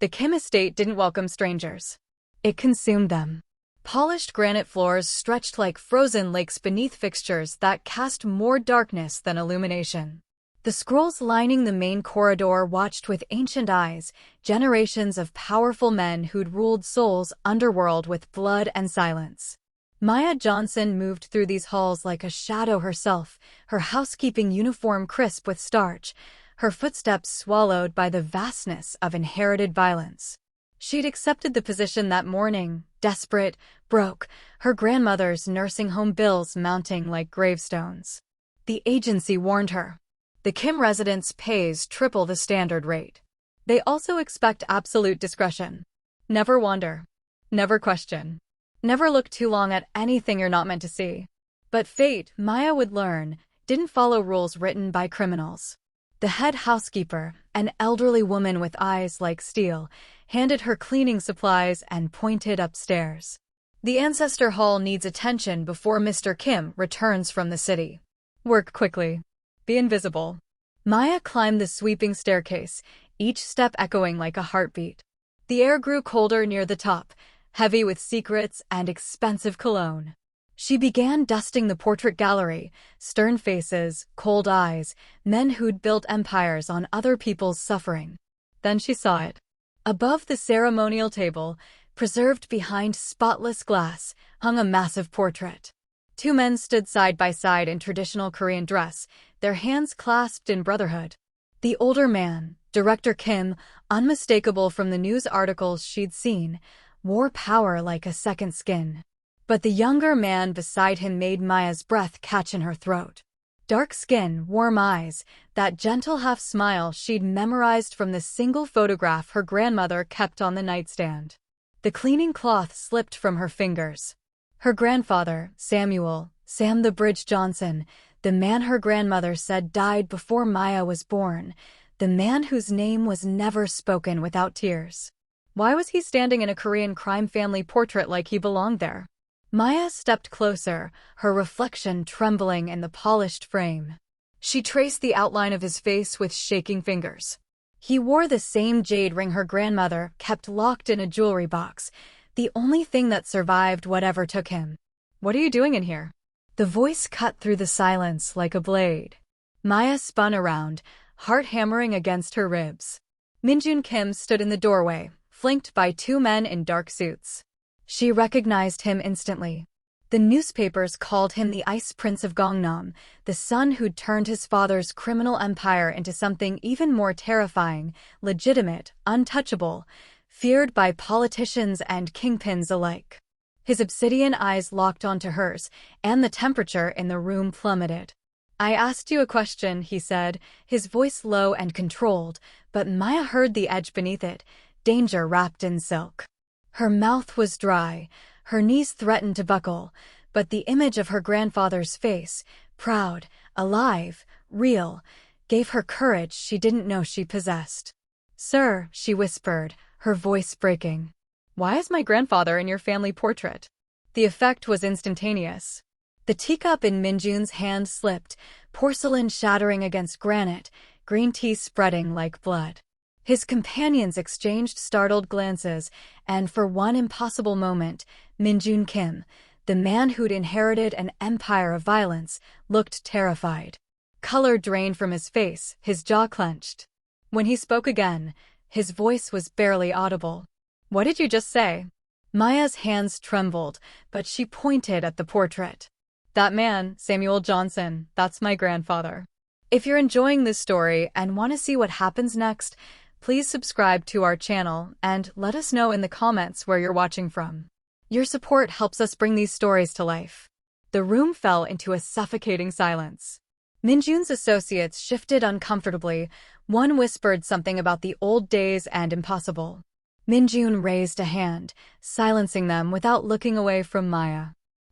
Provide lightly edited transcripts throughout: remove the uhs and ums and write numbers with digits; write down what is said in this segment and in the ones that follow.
The Kim estate didn't welcome strangers. It consumed them. Polished granite floors stretched like frozen lakes beneath fixtures that cast more darkness than illumination. The scrolls lining the main corridor watched with ancient eyes, generations of powerful men who'd ruled Seoul's underworld with blood and silence. Maya Johnson moved through these halls like a shadow herself, her housekeeping uniform crisp with starch, her footsteps swallowed by the vastness of inherited violence. She'd accepted the position that morning, desperate, broke, her grandmother's nursing home bills mounting like gravestones. The agency warned her. The Kim residence pays triple the standard rate. They also expect absolute discretion. Never wander. Never question. Never look too long at anything you're not meant to see. But fate, Maya would learn, didn't follow rules written by criminals. The head housekeeper, an elderly woman with eyes like steel, handed her cleaning supplies and pointed upstairs. The ancestor hall needs attention before Mr. Kim returns from the city. Work quickly. Be invisible. Maya climbed the sweeping staircase, each step echoing like a heartbeat. The air grew colder near the top, heavy with secrets and expensive cologne. She began dusting the portrait gallery, stern faces, cold eyes, men who'd built empires on other people's suffering. Then she saw it. Above the ceremonial table, preserved behind spotless glass, hung a massive portrait. Two men stood side by side in traditional Korean dress, their hands clasped in brotherhood. The older man, Director Kim, unmistakable from the news articles she'd seen, wore power like a second skin. But the younger man beside him made Maya's breath catch in her throat. Dark skin, warm eyes, that gentle half-smile she'd memorized from the single photograph her grandmother kept on the nightstand. The cleaning cloth slipped from her fingers. Her grandfather, Sam the Bridge Johnson, the man her grandmother said died before Maya was born, the man whose name was never spoken without tears. Why was he standing in a Korean crime family portrait like he belonged there? Maya stepped closer, her reflection trembling in the polished frame. She traced the outline of his face with shaking fingers. He wore the same jade ring her grandmother kept locked in a jewelry box, the only thing that survived whatever took him. "What are you doing in here?" The voice cut through the silence like a blade. Maya spun around, heart hammering against her ribs. Min-jun Kim stood in the doorway, flanked by two men in dark suits. She recognized him instantly. The newspapers called him the Ice Prince of Gangnam, the son who'd turned his father's criminal empire into something even more terrifying, legitimate, untouchable, feared by politicians and kingpins alike. His obsidian eyes locked onto hers, and the temperature in the room plummeted. "I asked you a question," he said, his voice low and controlled, but Maya heard the edge beneath it, danger wrapped in silk. Her mouth was dry, her knees threatened to buckle, but the image of her grandfather's face, proud, alive, real, gave her courage she didn't know she possessed. "Sir," she whispered, her voice breaking. "Why is my grandfather in your family portrait?" The effect was instantaneous. The teacup in Min-jun's hand slipped, porcelain shattering against granite, green tea spreading like blood. His companions exchanged startled glances, and for one impossible moment, Min-jun Kim, the man who'd inherited an empire of violence, looked terrified. Color drained from his face, his jaw clenched. When he spoke again, his voice was barely audible. "What did you just say?" Maya's hands trembled, but she pointed at the portrait. "That man, Samuel Johnson, that's my grandfather." If you're enjoying this story and want to see what happens next, please subscribe to our channel and let us know in the comments where you're watching from. Your support helps us bring these stories to life. The room fell into a suffocating silence. Min-jun's associates shifted uncomfortably. One whispered something about the old days and impossible. Min-jun raised a hand, silencing them without looking away from Maya.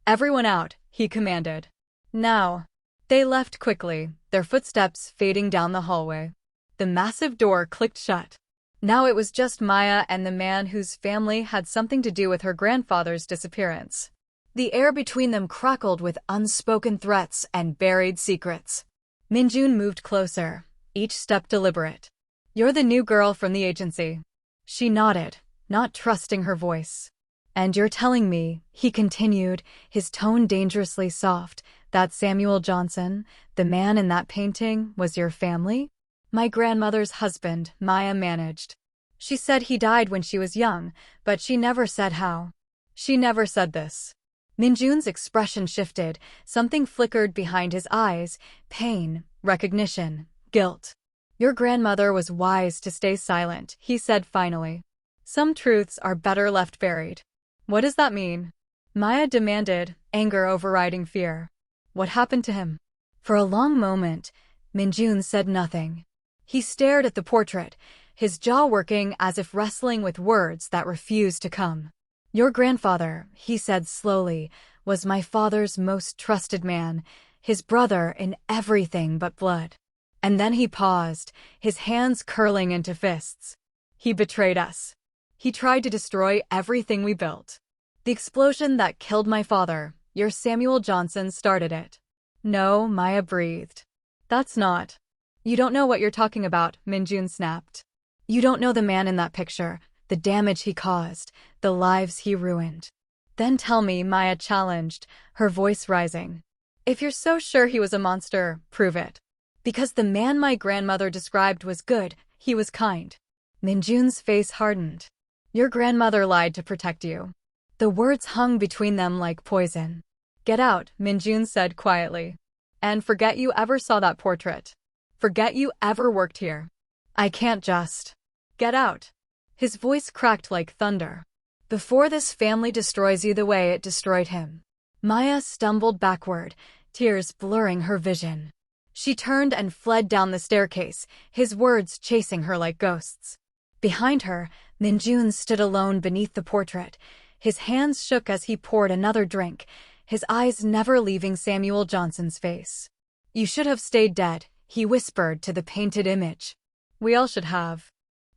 "Everyone out," he commanded. "Now." They left quickly, their footsteps fading down the hallway. The massive door clicked shut. Now it was just Maya and the man whose family had something to do with her grandfather's disappearance. The air between them crackled with unspoken threats and buried secrets. Min-jun moved closer, each step deliberate. "You're the new girl from the agency." She nodded, not trusting her voice. And you're telling me, he continued, his tone dangerously soft, that Samuel Johnson, the man in that painting, was your family? My grandmother's husband, Maya managed. She said he died when she was young, but she never said how. She never said this. Min-jun's expression shifted, something flickered behind his eyes, pain, recognition, guilt. Your grandmother was wise to stay silent, he said finally. Some truths are better left buried. What does that mean? Maya demanded, anger overriding fear. What happened to him? For a long moment, Min-jun said nothing. He stared at the portrait, his jaw working as if wrestling with words that refused to come. Your grandfather, he said slowly, was my father's most trusted man, his brother in everything but blood. And then he paused, his hands curling into fists. He betrayed us. He tried to destroy everything we built. The explosion that killed my father, your Samuel Johnson, started it. No, Maya breathed. That's not. You don't know what you're talking about, Min-jun snapped. You don't know the man in that picture, the damage he caused, the lives he ruined. Then tell me, Maya challenged, her voice rising. If you're so sure he was a monster, prove it. Because the man my grandmother described was good, he was kind. Min-jun's face hardened. Your grandmother lied to protect you. The words hung between them like poison. Get out, Min-jun said quietly. And forget you ever saw that portrait. Forget you ever worked here. I can't just. Get out. His voice cracked like thunder. Before this family destroys you the way it destroyed him. Maya stumbled backward, tears blurring her vision. She turned and fled down the staircase, his words chasing her like ghosts. Behind her, Min-jun stood alone beneath the portrait. His hands shook as he poured another drink, his eyes never leaving Samuel Johnson's face. You should have stayed dead, he whispered to the painted image. We all should have.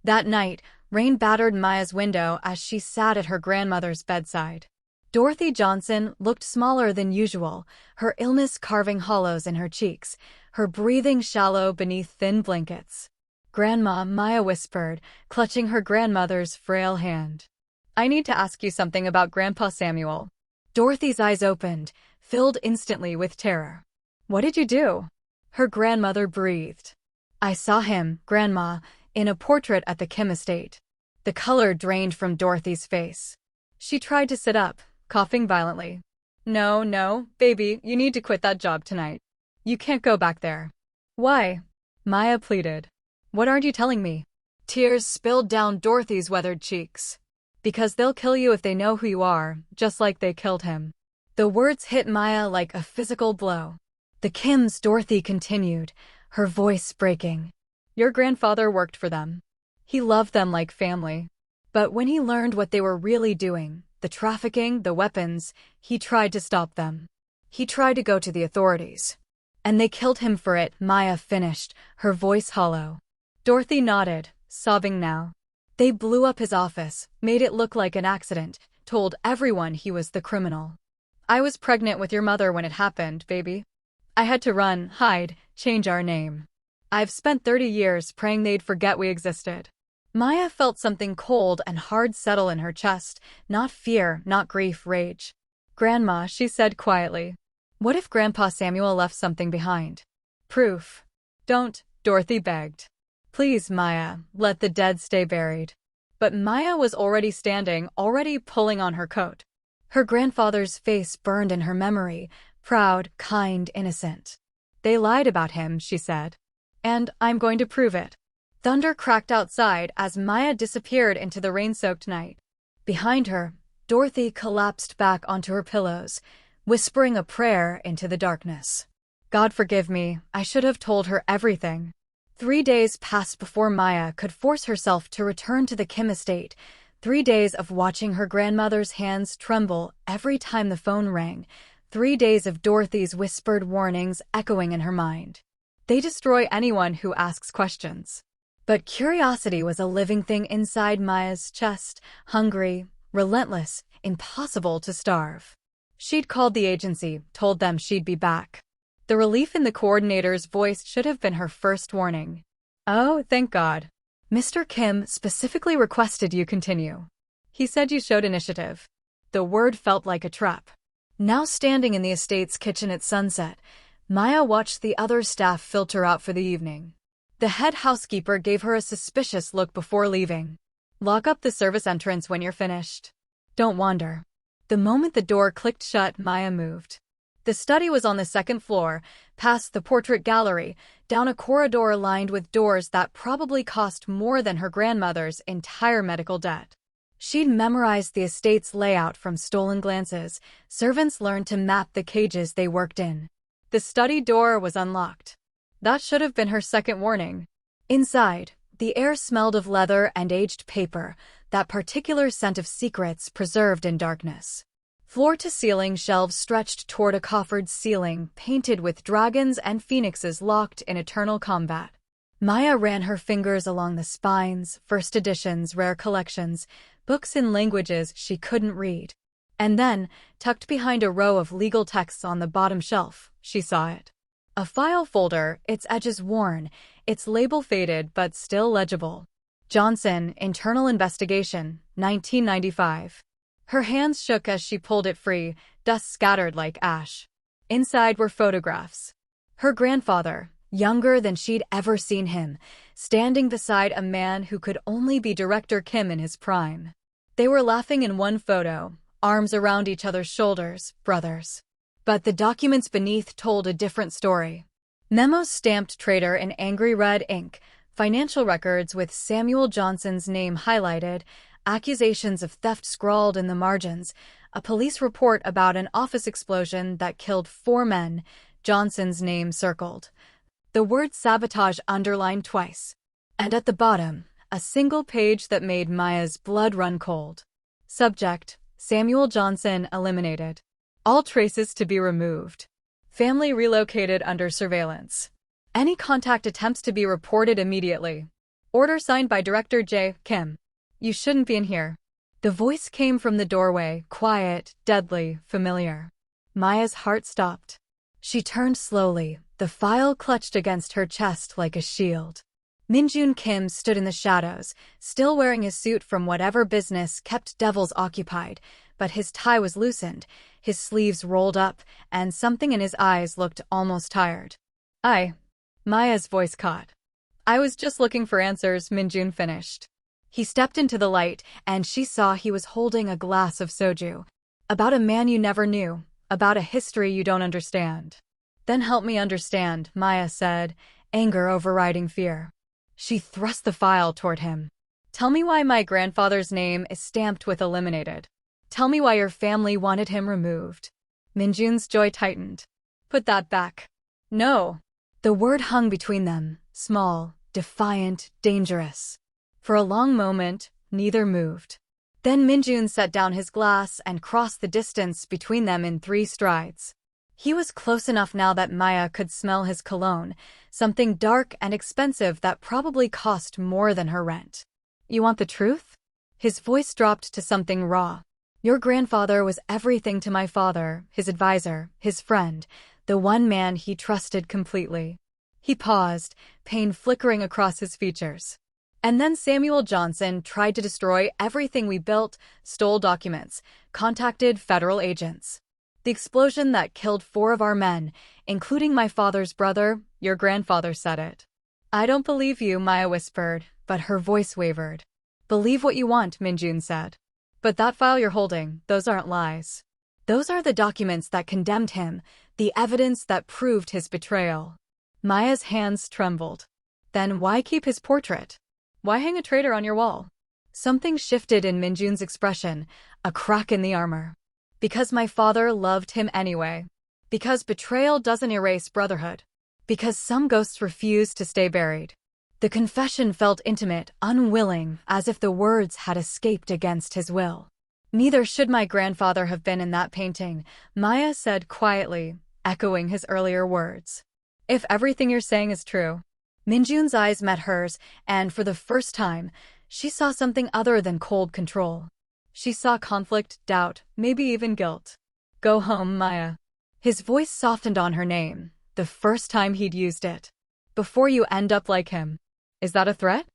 That night, rain battered Maya's window as she sat at her grandmother's bedside. Dorothy Johnson looked smaller than usual, her illness carving hollows in her cheeks, her breathing shallow beneath thin blankets. Grandma, Maya whispered, clutching her grandmother's frail hand. I need to ask you something about Grandpa Samuel. Dorothy's eyes opened, filled instantly with terror. What did you do? Her grandmother breathed. I saw him, Grandma, in a portrait at the Kim estate. The color drained from Dorothy's face. She tried to sit up, coughing violently. No, baby, you need to quit that job tonight. You can't go back there. Why? Maya pleaded. What aren't you telling me? Tears spilled down Dorothy's weathered cheeks. Because they'll kill you if they know who you are, just like they killed him. The words hit Maya like a physical blow. The Kims, Dorothy continued, her voice breaking. Your grandfather worked for them. He loved them like family. But when he learned what they were really doing, the trafficking, the weapons, he tried to stop them. He tried to go to the authorities. And they killed him for it, Maya finished, her voice hollow. Dorothy nodded, sobbing now. They blew up his office, made it look like an accident, told everyone he was the criminal. I was pregnant with your mother when it happened, baby. I had to run, hide, change our name. I've spent 30 years praying they'd forget we existed. Maya felt something cold and hard settle in her chest, not fear, not grief, rage. Grandma, she said quietly. What if Grandpa Samuel left something behind? Proof. Don't, Dorothy begged. Please, Maya, let the dead stay buried. But Maya was already standing, already pulling on her coat. Her grandfather's face burned in her memory, proud, kind, innocent. They lied about him, she said. And I'm going to prove it. Thunder cracked outside as Maya disappeared into the rain-soaked night. Behind her, Dorothy collapsed back onto her pillows, whispering a prayer into the darkness. God forgive me, I should have told her everything. 3 days passed before Maya could force herself to return to the Kim estate. 3 days of watching her grandmother's hands tremble every time the phone rang. 3 days of Dorothy's whispered warnings echoing in her mind. They destroy anyone who asks questions. But curiosity was a living thing inside Maya's chest, hungry, relentless, impossible to starve. She'd called the agency, told them she'd be back. The relief in the coordinator's voice should have been her first warning. Oh, thank God. Mr. Kim specifically requested you continue. He said you showed initiative. The word felt like a trap. Now standing in the estate's kitchen at sunset, Maya watched the other staff filter out for the evening. The head housekeeper gave her a suspicious look before leaving. Lock up the service entrance when you're finished. Don't wander. The moment the door clicked shut, Maya moved. The study was on the second floor, past the portrait gallery, down a corridor lined with doors that probably cost more than her grandmother's entire medical debt. She'd memorized the estate's layout from stolen glances. Servants learned to map the cages they worked in. The study door was unlocked. That should have been her second warning. Inside, the air smelled of leather and aged paper, that particular scent of secrets preserved in darkness. Floor-to-ceiling shelves stretched toward a coffered ceiling, painted with dragons and phoenixes locked in eternal combat. Maya ran her fingers along the spines, first editions, rare collections, books in languages she couldn't read. And then, tucked behind a row of legal texts on the bottom shelf, she saw it. A file folder, its edges worn, its label faded but still legible. Johnson, Internal Investigation, 1995. Her hands shook as she pulled it free, dust scattered like ash. Inside were photographs. Her grandfather, younger than she'd ever seen him, standing beside a man who could only be Director Kim in his prime. They were laughing in one photo, arms around each other's shoulders, brothers. But the documents beneath told a different story. Memos stamped traitor in angry red ink, financial records with Samuel Johnson's name highlighted, accusations of theft scrawled in the margins, a police report about an office explosion that killed 4 men, Johnson's name circled. The word sabotage underlined twice. And at the bottom, a single page that made Maya's blood run cold. Subject: Samuel Johnson eliminated. All traces to be removed. Family relocated under surveillance. Any contact attempts to be reported immediately. Order signed by Director J. Kim. You shouldn't be in here. The voice came from the doorway, quiet, deadly, familiar. Maya's heart stopped. She turned slowly, the file clutched against her chest like a shield. Min-jun Kim stood in the shadows, still wearing his suit from whatever business kept Devils occupied, but his tie was loosened, his sleeves rolled up, and something in his eyes looked almost tired. Maya's voice caught. I was just looking for answers, Min-jun finished. He stepped into the light, and she saw he was holding a glass of soju. About a man you never knew, about a history you don't understand. Then help me understand, Maya said, anger overriding fear. She thrust the file toward him. Tell me why my grandfather's name is stamped with eliminated. Tell me why your family wanted him removed. Min-jun's jaw tightened. Put that back. No. The word hung between them, small, defiant, dangerous. For a long moment, neither moved. Then Min-jun set down his glass and crossed the distance between them in 3 strides. He was close enough now that Maya could smell his cologne, something dark and expensive that probably cost more than her rent. You want the truth? His voice dropped to something raw. Your grandfather was everything to my father, his advisor, his friend, the one man he trusted completely. He paused, pain flickering across his features. And then Samuel Johnson tried to destroy everything we built, stole documents, contacted federal agents. The explosion that killed 4 of our men, including my father's brother, your grandfather said it. I don't believe you, Maya whispered, but her voice wavered. Believe what you want, Min-jun said. But that file you're holding, those aren't lies. Those are the documents that condemned him, the evidence that proved his betrayal. Maya's hands trembled. Then why keep his portrait? Why hang a traitor on your wall? Something shifted in Min-jun's expression, a crack in the armor. Because my father loved him anyway. Because betrayal doesn't erase brotherhood. Because some ghosts refuse to stay buried. The confession felt intimate, unwilling, as if the words had escaped against his will. Neither should my grandfather have been in that painting, Maya said quietly, echoing his earlier words. If everything you're saying is true. Min-jun's eyes met hers, and for the first time, she saw something other than cold control. She saw conflict, doubt, maybe even guilt. Go home, Maya. His voice softened on her name, the first time he'd used it. Before you end up like him. Is that a threat?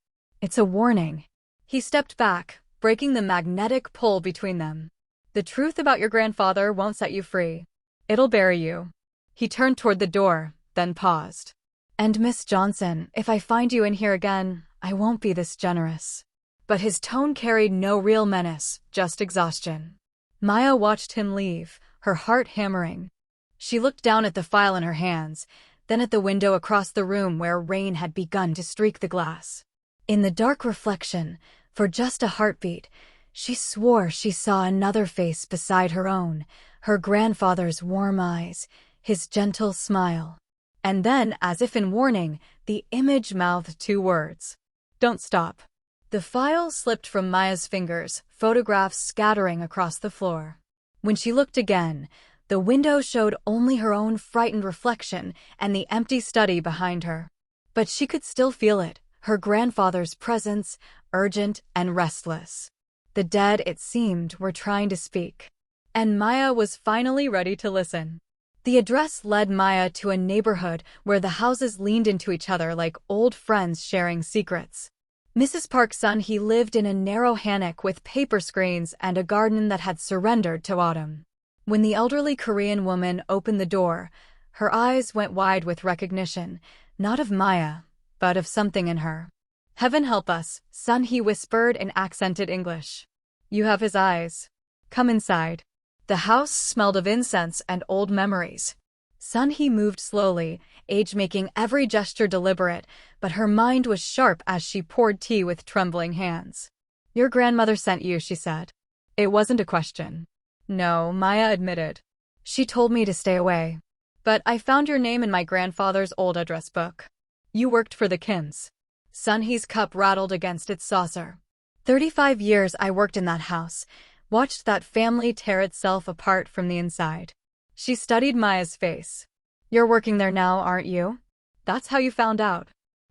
It's a warning. He stepped back, breaking the magnetic pull between them. The truth about your grandfather won't set you free. It'll bury you. He turned toward the door, then paused. And Miss Johnson, if I find you in here again, I won't be this generous. But his tone carried no real menace, just exhaustion. Maya watched him leave, her heart hammering. She looked down at the file in her hands, then at the window across the room where rain had begun to streak the glass. In the dark reflection, for just a heartbeat, she swore she saw another face beside her own, her grandfather's warm eyes, his gentle smile. And then, as if in warning, the image mouthed two words. Don't stop. The file slipped from Maya's fingers, photographs scattering across the floor. When she looked again, the window showed only her own frightened reflection and the empty study behind her. But she could still feel it, her grandfather's presence, urgent and restless. The dead, it seemed, were trying to speak. And Maya was finally ready to listen. The address led Maya to a neighborhood where the houses leaned into each other like old friends sharing secrets. Mrs. Park's son, he lived in a narrow hammock with paper screens and a garden that had surrendered to autumn. When the elderly Korean woman opened the door, her eyes went wide with recognition, not of Maya, but of something in her. Heaven help us, son, he whispered in accented English. You have his eyes. Come inside. The house smelled of incense and old memories. Son, he moved slowly, age making every gesture deliberate, but her mind was sharp as she poured tea with trembling hands. Your grandmother sent you, she said. It wasn't a question. No, Maya admitted. She told me to stay away. But I found your name in my grandfather's old address book. You worked for the Kims. Son, his cup rattled against its saucer. 35 years I worked in that house, watched that family tear itself apart from the inside. She studied Maya's face. You're working there now, aren't you? That's how you found out.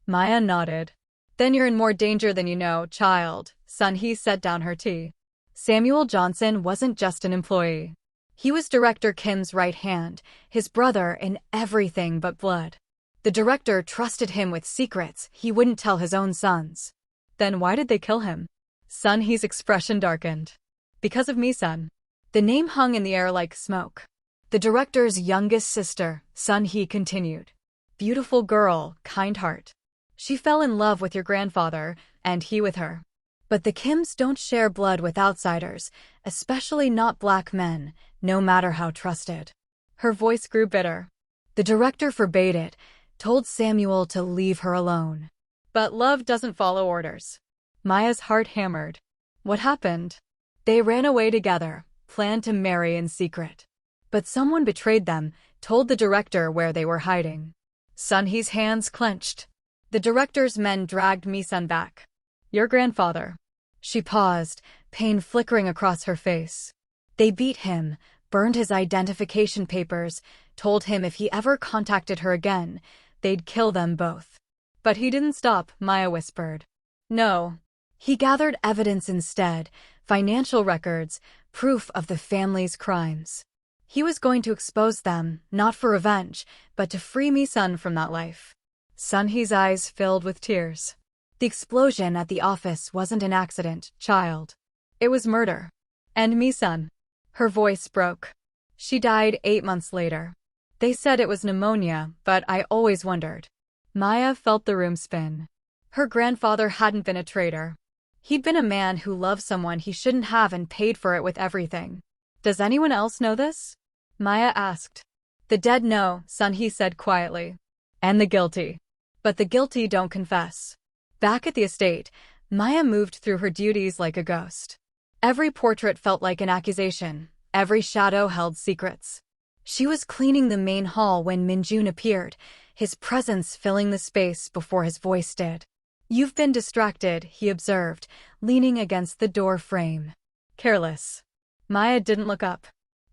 Maya nodded. Then you're in more danger than you know, child. Son, he set down her tea. Samuel Johnson wasn't just an employee. He was Director Kim's right hand, his brother in everything but blood. The director trusted him with secrets he wouldn't tell his own sons. Then why did they kill him? Son, his expression darkened. Because of me, son. The name hung in the air like smoke. The director's youngest sister, Son, he continued. Beautiful girl, kind heart. She fell in love with your grandfather, and he with her. But the Kims don't share blood with outsiders, especially not black men, no matter how trusted. Her voice grew bitter. The director forbade it, told Samuel to leave her alone. But love doesn't follow orders. Maya's heart hammered. What happened? They ran away together, planned to marry in secret. But someone betrayed them, told the director where they were hiding. Son, his hands clenched. The director's men dragged Mi-sun back. Your grandfather. She paused, pain flickering across her face. They beat him, burned his identification papers, told him if he ever contacted her again, they'd kill them both. But he didn't stop, Maya whispered. No. He gathered evidence instead, financial records, proof of the family's crimes. He was going to expose them, not for revenge, but to free Mi-sun from that life. Son, his eyes filled with tears. The explosion at the office wasn't an accident, child. It was murder. And Mi-sun. Her voice broke. She died 8 months later. They said it was pneumonia, but I always wondered. Maya felt the room spin. Her grandfather hadn't been a traitor. He'd been a man who loved someone he shouldn't have and paid for it with everything. Does anyone else know this? Maya asked. The dead know, son, he said quietly. And the guilty. But the guilty don't confess. Back at the estate, Maya moved through her duties like a ghost. Every portrait felt like an accusation. Every shadow held secrets. She was cleaning the main hall when Min-jun appeared, his presence filling the space before his voice did. You've been distracted, he observed, leaning against the door frame. Careless. Maya didn't look up.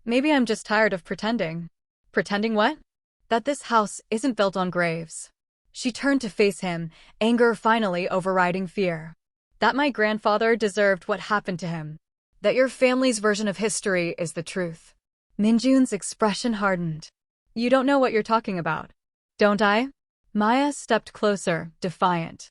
Maybe I'm just tired of pretending. Pretending what? That this house isn't built on graves. She turned to face him, anger finally overriding fear. That my grandfather deserved what happened to him. That your family's version of history is the truth. Min-jun's expression hardened. You don't know what you're talking about. Don't I? Maya stepped closer, defiant.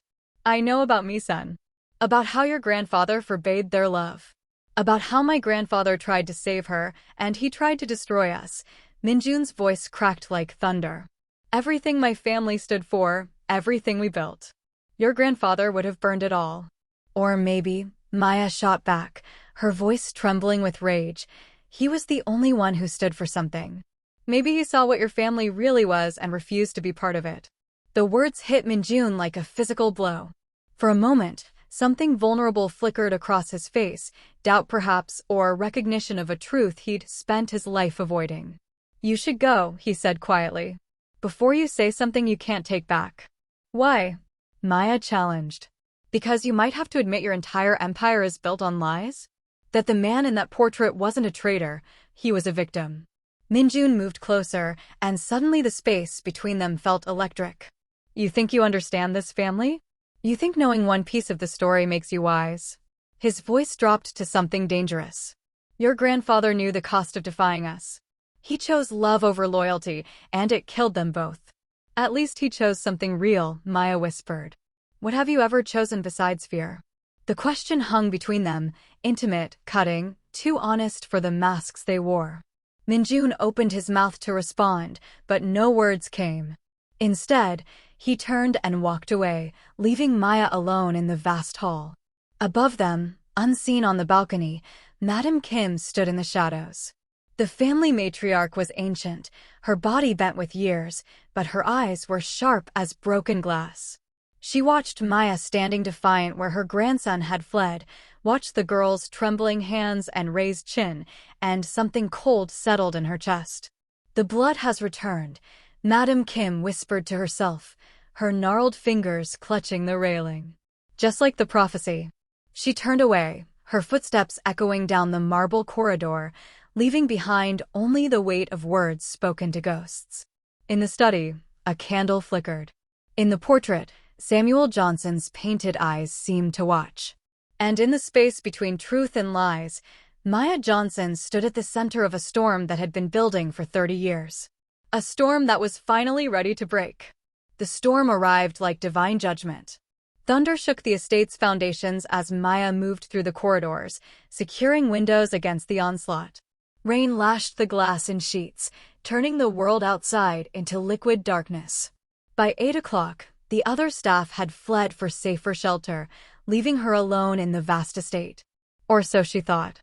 I know about Min-jun. About how your grandfather forbade their love. About how my grandfather tried to save her, and he tried to destroy us. Min-jun's voice cracked like thunder. Everything my family stood for, everything we built. Your grandfather would have burned it all. Or maybe, Maya shot back, her voice trembling with rage. He was the only one who stood for something. Maybe he saw what your family really was and refused to be part of it. The words hit Min-jun like a physical blow. For a moment, something vulnerable flickered across his face, doubt perhaps, or recognition of a truth he'd spent his life avoiding. You should go, he said quietly. Before you say something you can't take back. Why? Maya challenged. Because you might have to admit your entire empire is built on lies? That the man in that portrait wasn't a traitor, he was a victim. Min-jun moved closer, and suddenly the space between them felt electric. You think you understand this family? You think knowing one piece of the story makes you wise? His voice dropped to something dangerous. Your grandfather knew the cost of defying us. He chose love over loyalty, and it killed them both. At least he chose something real, Maya whispered. What have you ever chosen besides fear? The question hung between them, intimate, cutting, too honest for the masks they wore. Min-jun opened his mouth to respond, but no words came. Instead, he turned and walked away, leaving Maya alone in the vast hall. Above them, unseen on the balcony, Madame Kim stood in the shadows. The family matriarch was ancient, her body bent with years, but her eyes were sharp as broken glass. She watched Maya standing defiant where her grandson had fled, watched the girl's trembling hands and raised chin, and something cold settled in her chest. The blood has returned, Madame Kim whispered to herself, her gnarled fingers clutching the railing. Just like the prophecy. She turned away, her footsteps echoing down the marble corridor, leaving behind only the weight of words spoken to ghosts. In the study, a candle flickered. In the portrait, Samuel Johnson's painted eyes seemed to watch. And in the space between truth and lies, Maya Johnson stood at the center of a storm that had been building for 30 years. A storm that was finally ready to break. The storm arrived like divine judgment. Thunder shook the estate's foundations as Maya moved through the corridors, securing windows against the onslaught. Rain lashed the glass in sheets, turning the world outside into liquid darkness. By 8 o'clock, the other staff had fled for safer shelter, leaving her alone in the vast estate. Or so she thought.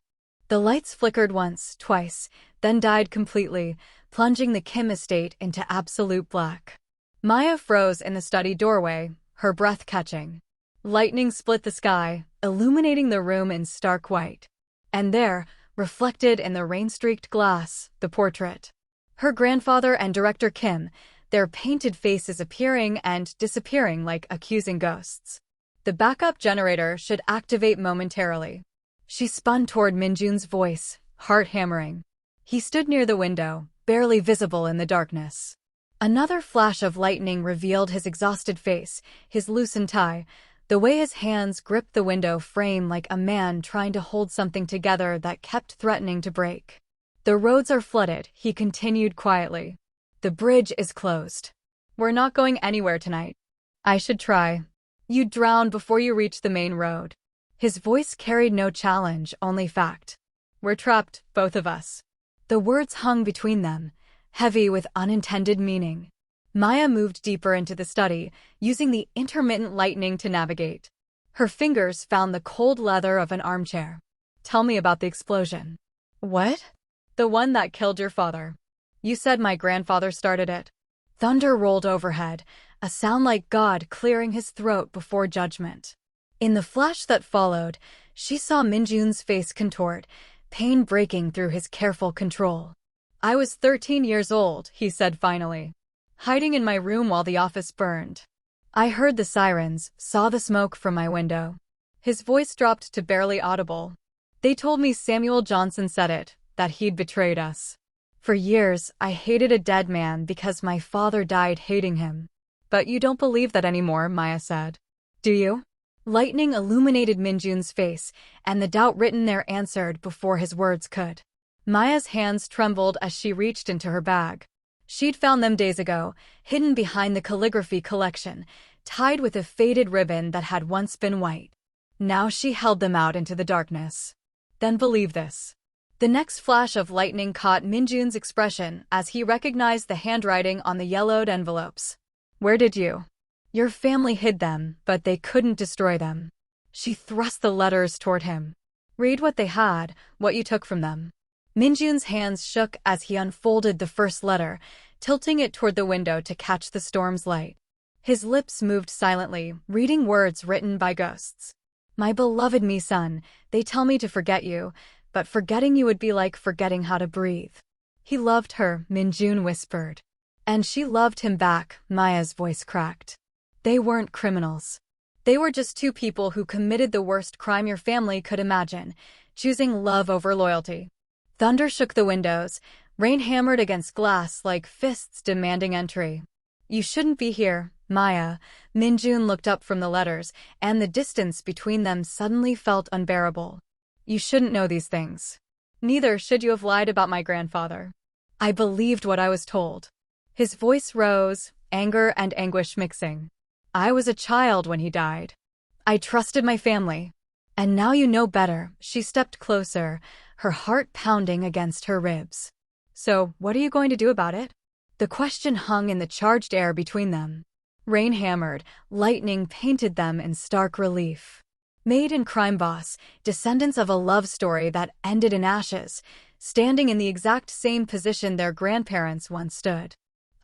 The lights flickered once, twice, then died completely, plunging the Kim estate into absolute black. Maya froze in the study doorway, her breath catching. Lightning split the sky, illuminating the room in stark white. And there, reflected in the rain-streaked glass, the portrait. Her grandfather and director Kim, their painted faces appearing and disappearing like accusing ghosts. The backup generator should activate momentarily. She spun toward Min-jun's voice, heart hammering. He stood near the window, barely visible in the darkness. Another flash of lightning revealed his exhausted face, his loosened tie, the way his hands gripped the window frame like a man trying to hold something together that kept threatening to break. The roads are flooded, he continued quietly. The bridge is closed. We're not going anywhere tonight. I should try. You'd drown before you reach the main road. His voice carried no challenge, only fact. We're trapped, both of us. The words hung between them, heavy with unintended meaning. Maya moved deeper into the study, using the intermittent lightning to navigate. Her fingers found the cold leather of an armchair. Tell me about the explosion. What? The one that killed your father. You said my grandfather started it. Thunder rolled overhead, a sound like God clearing his throat before judgment. In the flash that followed, she saw Min-jun's face contort, pain breaking through his careful control. I was 13 years old, he said finally. Hiding in my room while the office burned. I heard the sirens, saw the smoke from my window. His voice dropped to barely audible. They told me Samuel Johnson said it, that he'd betrayed us. For years, I hated a dead man because my father died hating him. But you don't believe that anymore, Maya said. Do you? Lightning illuminated Min-jun's face, and the doubt written there answered before his words could. Maya's hands trembled as she reached into her bag. She'd found them days ago, hidden behind the calligraphy collection, tied with a faded ribbon that had once been white. Now she held them out into the darkness. Then believe this. The next flash of lightning caught Min-jun's expression as he recognized the handwriting on the yellowed envelopes. Where did you? Your family hid them, but they couldn't destroy them. She thrust the letters toward him. Read what they had, what you took from them. Min-jun's hands shook as he unfolded the first letter, tilting it toward the window to catch the storm's light. His lips moved silently, reading words written by ghosts. My beloved Mi-sun, they tell me to forget you, but forgetting you would be like forgetting how to breathe. He loved her, Min-jun whispered. And she loved him back, Maya's voice cracked. They weren't criminals. They were just two people who committed the worst crime your family could imagine, choosing love over loyalty. Thunder shook the windows. Rain hammered against glass like fists demanding entry. You shouldn't be here, Maya. Min-jun looked up from the letters, and the distance between them suddenly felt unbearable. You shouldn't know these things. Neither should you have lied about my grandfather. I believed what I was told. His voice rose, anger and anguish mixing. I was a child when he died. I trusted my family. And now you know better. She stepped closer, her heart pounding against her ribs. So, what are you going to do about it? The question hung in the charged air between them. Rain hammered, lightning painted them in stark relief. Maid and crime boss, descendants of a love story that ended in ashes, standing in the exact same position their grandparents once stood.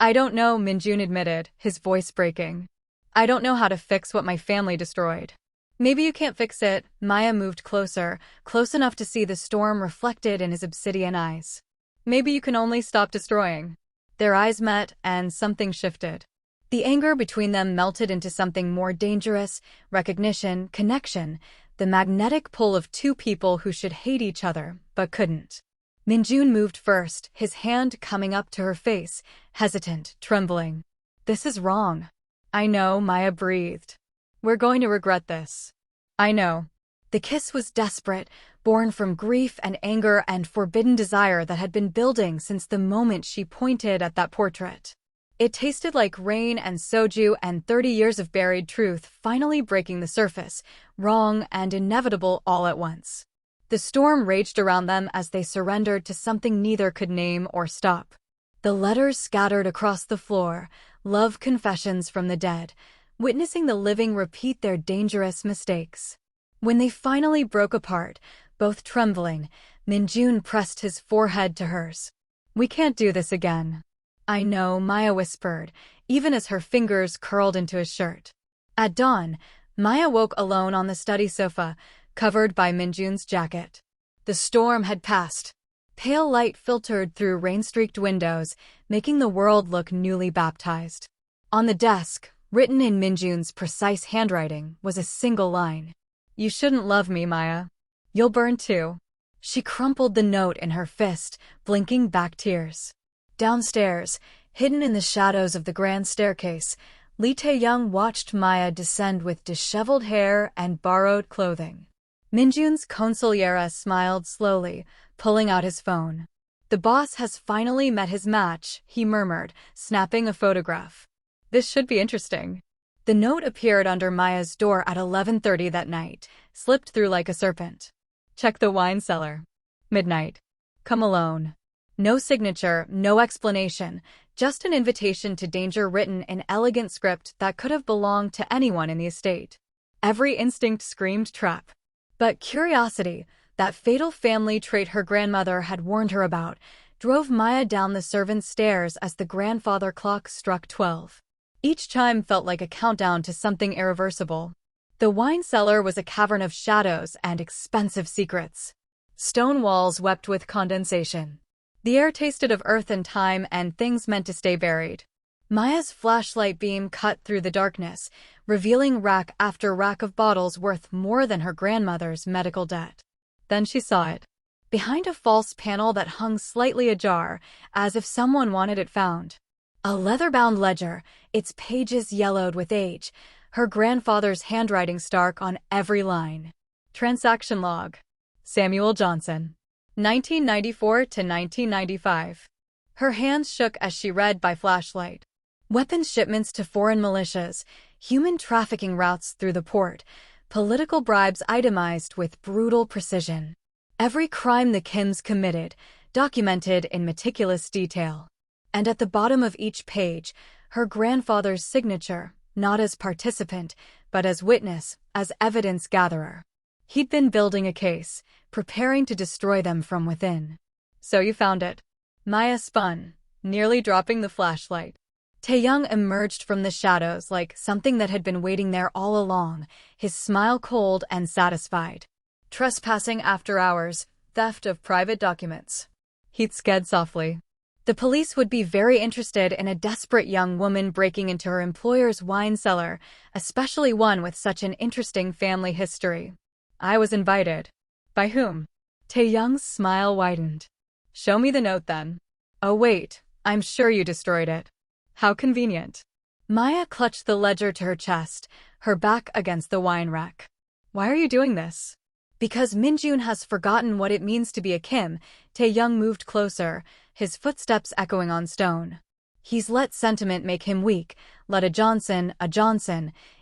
I don't know, Min-jun admitted, his voice breaking. I don't know how to fix what my family destroyed. Maybe you can't fix it. Maya moved closer, close enough to see the storm reflected in his obsidian eyes. Maybe you can only stop destroying. Their eyes met, and something shifted. The anger between them melted into something more dangerous, recognition, connection, the magnetic pull of two people who should hate each other, but couldn't. Min-jun moved first, his hand coming up to her face, hesitant, trembling. This is wrong. I know, Maya breathed. We're going to regret this. I know. The kiss was desperate, born from grief and anger and forbidden desire that had been building since the moment she pointed at that portrait. It tasted like rain and soju and 30 years of buried truth finally breaking the surface, wrong and inevitable all at once. The storm raged around them as they surrendered to something neither could name or stop. The letters scattered across the floor, love confessions from the dead, witnessing the living repeat their dangerous mistakes. When they finally broke apart, both trembling, Min-jun pressed his forehead to hers. We can't do this again. I know, Maya whispered, even as her fingers curled into his shirt. At dawn, Maya woke alone on the study sofa, covered by Min-jun's jacket. The storm had passed. Pale light filtered through rain-streaked windows, making the world look newly baptized. On the desk, written in Min-jun's precise handwriting, was a single line. You shouldn't love me, Maya. You'll burn too. She crumpled the note in her fist, blinking back tears. Downstairs, hidden in the shadows of the grand staircase, Lee Tae-young watched Maya descend with disheveled hair and borrowed clothing. Min-jun's consigliere smiled slowly, pulling out his phone. The boss has finally met his match, he murmured, snapping a photograph. This should be interesting. The note appeared under Maya's door at 11:30 that night, slipped through like a serpent. Check the wine cellar. Midnight. Come alone. No signature, no explanation, just an invitation to danger written in elegant script that could have belonged to anyone in the estate. Every instinct screamed trap. But curiosity, that fatal family trait her grandmother had warned her about, drove Maya down the servants' stairs as the grandfather clock struck 12. Each chime felt like a countdown to something irreversible. The wine cellar was a cavern of shadows and expensive secrets. Stone walls wept with condensation. The air tasted of earth and time and things meant to stay buried. Maya's flashlight beam cut through the darkness, revealing rack after rack of bottles worth more than her grandmother's medical debt. Then she saw it. Behind a false panel that hung slightly ajar, as if someone wanted it found. A leather-bound ledger, its pages yellowed with age, her grandfather's handwriting stark on every line. Transaction log. Samuel Johnson. 1994 to 1995. Her hands shook as she read by flashlight. Weapons shipments to foreign militias, human trafficking routes through the port, political bribes itemized with brutal precision. Every crime the Kims committed, documented in meticulous detail. And at the bottom of each page, her grandfather's signature, not as participant, but as witness, as evidence gatherer. He'd been building a case, preparing to destroy them from within. So you found it. Maya spun, nearly dropping the flashlight. Tae-young emerged from the shadows like something that had been waiting there all along, his smile cold and satisfied. Trespassing after hours, theft of private documents. He'd sked softly. The police would be very interested in a desperate young woman breaking into her employer's wine cellar, especially one with such an interesting family history. I was invited. By whom? Tae-young's smile widened. Show me the note then. Oh wait, I'm sure you destroyed it. How convenient. Maya clutched the ledger to her chest, her back against the wine rack. Why are you doing this? Because Min-jun has forgotten what it means to be a Kim. Tae-young moved closer, his footsteps echoing on stone. He's let sentiment make him weak, let a Johnson,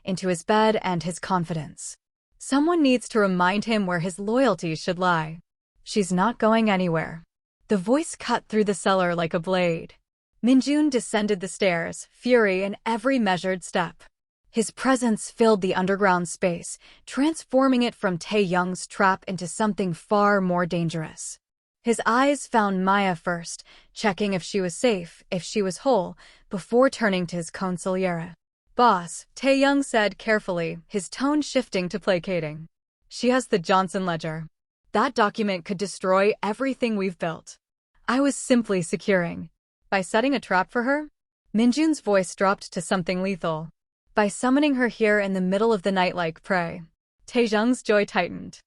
into his bed and his confidence. Someone needs to remind him where his loyalties should lie. She's not going anywhere. The voice cut through the cellar like a blade. Min-jun descended the stairs, fury in every measured step. His presence filled the underground space, transforming it from Tae-young's trap into something far more dangerous. His eyes found Maya first, checking if she was safe, if she was whole, before turning to his consigliere. Boss, Tae-young said carefully, his tone shifting to placating. She has the Johnson ledger. That document could destroy everything we've built. I was simply securing. By setting a trap for her? Min-jun's voice dropped to something lethal. By summoning her here in the middle of the night like prey. Tae-young's joy tightened.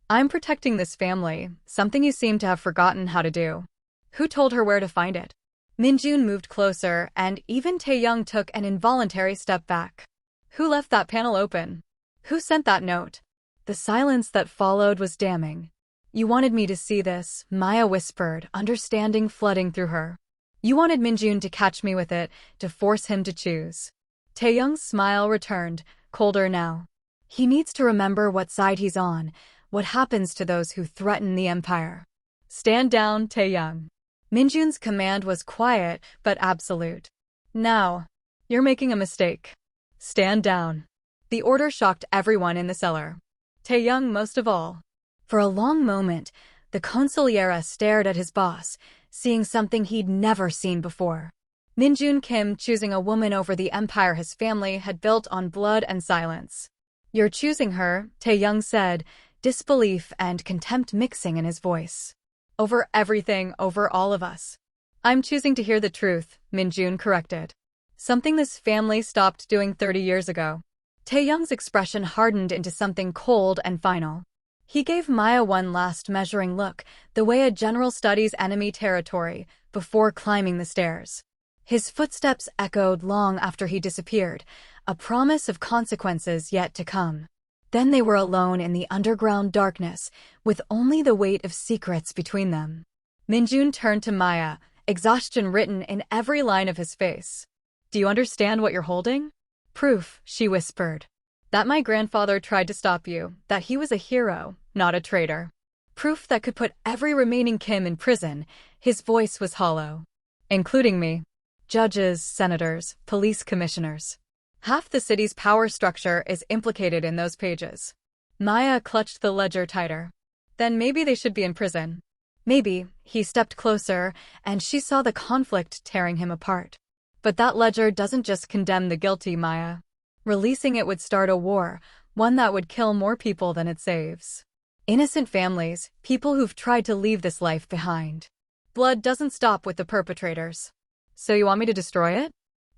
I'm protecting this family, something you seem to have forgotten how to do. Who told her where to find it? Min-jun moved closer, and even Tae-young took an involuntary step back. Who left that panel open? Who sent that note? The silence that followed was damning. You wanted me to see this, Maya whispered, understanding flooding through her. You wanted Min-jun to catch me with it, to force him to choose. Tae-young's smile returned, colder now. He needs to remember what side he's on, what happens to those who threaten the empire. Stand down, Tae-young. Min-jun's command was quiet, but absolute. Now, you're making a mistake. Stand down. The order shocked everyone in the cellar. Tae-young most of all. For a long moment, the consigliere stared at his boss, seeing something he'd never seen before. Min-jun Kim choosing a woman over the empire his family had built on blood and silence. You're choosing her, Tae-young said, disbelief and contempt mixing in his voice. Over everything, over all of us. I'm choosing to hear the truth, Min-jun corrected. Something this family stopped doing 30 years ago. Tae-young's expression hardened into something cold and final. He gave Maya one last measuring look, the way a general studies enemy territory, before climbing the stairs. His footsteps echoed long after he disappeared, a promise of consequences yet to come. Then they were alone in the underground darkness, with only the weight of secrets between them. Min-jun turned to Maya, exhaustion written in every line of his face. Do you understand what you're holding? Proof, she whispered. That my grandfather tried to stop you, that he was a hero, not a traitor. Proof that could put every remaining Kim in prison. His voice was hollow. Including me. Judges, senators, police commissioners. Half the city's power structure is implicated in those pages. Maya clutched the ledger tighter. Then maybe they should be in prison. Maybe. He stepped closer, and she saw the conflict tearing him apart. But that ledger doesn't just condemn the guilty, Maya. Releasing it would start a war, one that would kill more people than it saves. Innocent families, people who've tried to leave this life behind. Blood doesn't stop with the perpetrators. So you want me to destroy it?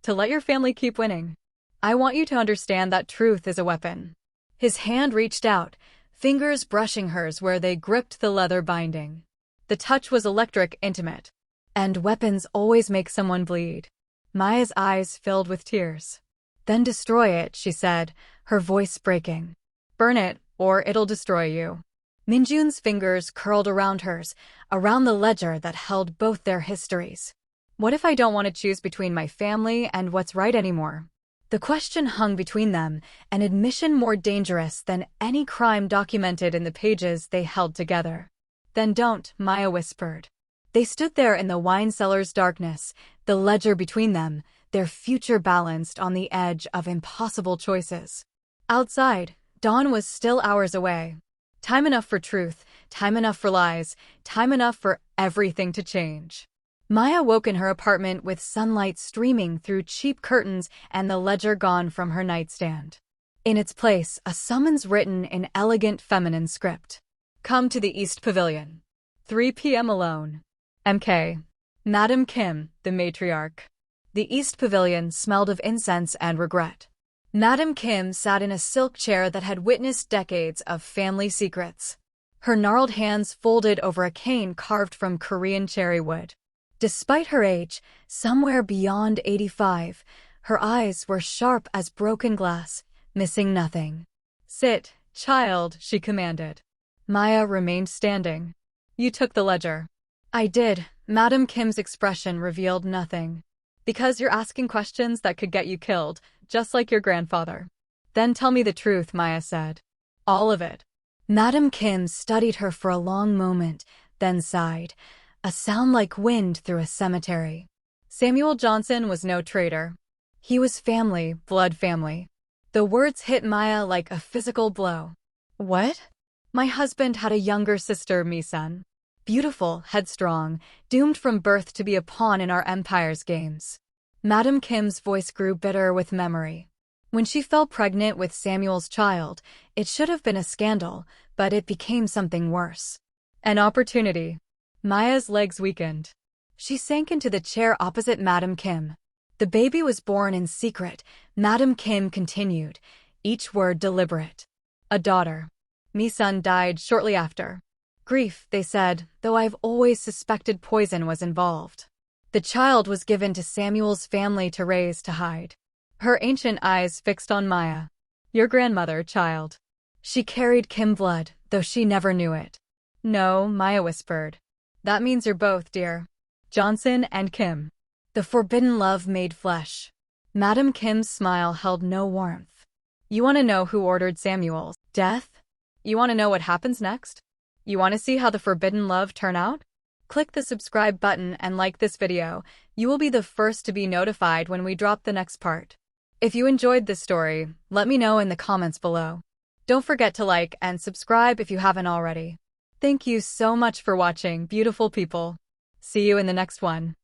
To let your family keep winning? I want you to understand that truth is a weapon. His hand reached out, fingers brushing hers where they gripped the leather binding. The touch was electric, intimate. And weapons always make someone bleed. Maya's eyes filled with tears. Then destroy it, she said, her voice breaking. Burn it, or it'll destroy you. Min-jun's fingers curled around hers, around the ledger that held both their histories. What if I don't want to choose between my family and what's right anymore? The question hung between them, an admission more dangerous than any crime documented in the pages they held together. "Then don't," Maya whispered. They stood there in the wine cellar's darkness, the ledger between them, their future balanced on the edge of impossible choices. Outside, dawn was still hours away. Time enough for truth, time enough for lies, time enough for everything to change. Maya woke in her apartment with sunlight streaming through cheap curtains and the ledger gone from her nightstand. In its place, a summons written in elegant feminine script. "Come to the East Pavilion. 3 p.m. alone. M.K. Madam Kim, the matriarch." The East Pavilion smelled of incense and regret. Madam Kim sat in a silk chair that had witnessed decades of family secrets. Her gnarled hands folded over a cane carved from Korean cherry wood. Despite her age, somewhere beyond 85, her eyes were sharp as broken glass, missing nothing. "Sit, child," she commanded. Maya remained standing. "You took the ledger." "I did." Madam Kim's expression revealed nothing. "Because you're asking questions that could get you killed, just like your grandfather." "Then tell me the truth," Maya said. "All of it." Madam Kim studied her for a long moment, then sighed, a sound like wind through a cemetery. "Samuel Johnson was no traitor. He was family, blood family." The words hit Maya like a physical blow. "What?" "My husband had a younger sister, Min-jun. Beautiful, headstrong, doomed from birth to be a pawn in our empire's games." Madam Kim's voice grew bitter with memory. When she fell pregnant with Samuel's child, it should have been a scandal, but it became something worse. An opportunity. Maya's legs weakened. She sank into the chair opposite Madam Kim. "The baby was born in secret," Madam Kim continued, each word deliberate. "A daughter. Min-jun died shortly after. Grief, they said, though I've always suspected poison was involved. The child was given to Samuel's family to raise to hide." Her ancient eyes fixed on Maya. "Your grandmother, child. She carried Kim blood, though she never knew it." "No," Maya whispered. "That means you're both, dear. Johnson and Kim." The forbidden love made flesh. Madam Kim's smile held no warmth. "You want to know who ordered Samuel's death? You want to know what happens next? You want to see how the forbidden love turn out? Click the subscribe button and like this video. You will be the first to be notified when we drop the next part. If you enjoyed this story, let me know in the comments below. Don't forget to like and subscribe if you haven't already. Thank you so much for watching, beautiful people. See you in the next one.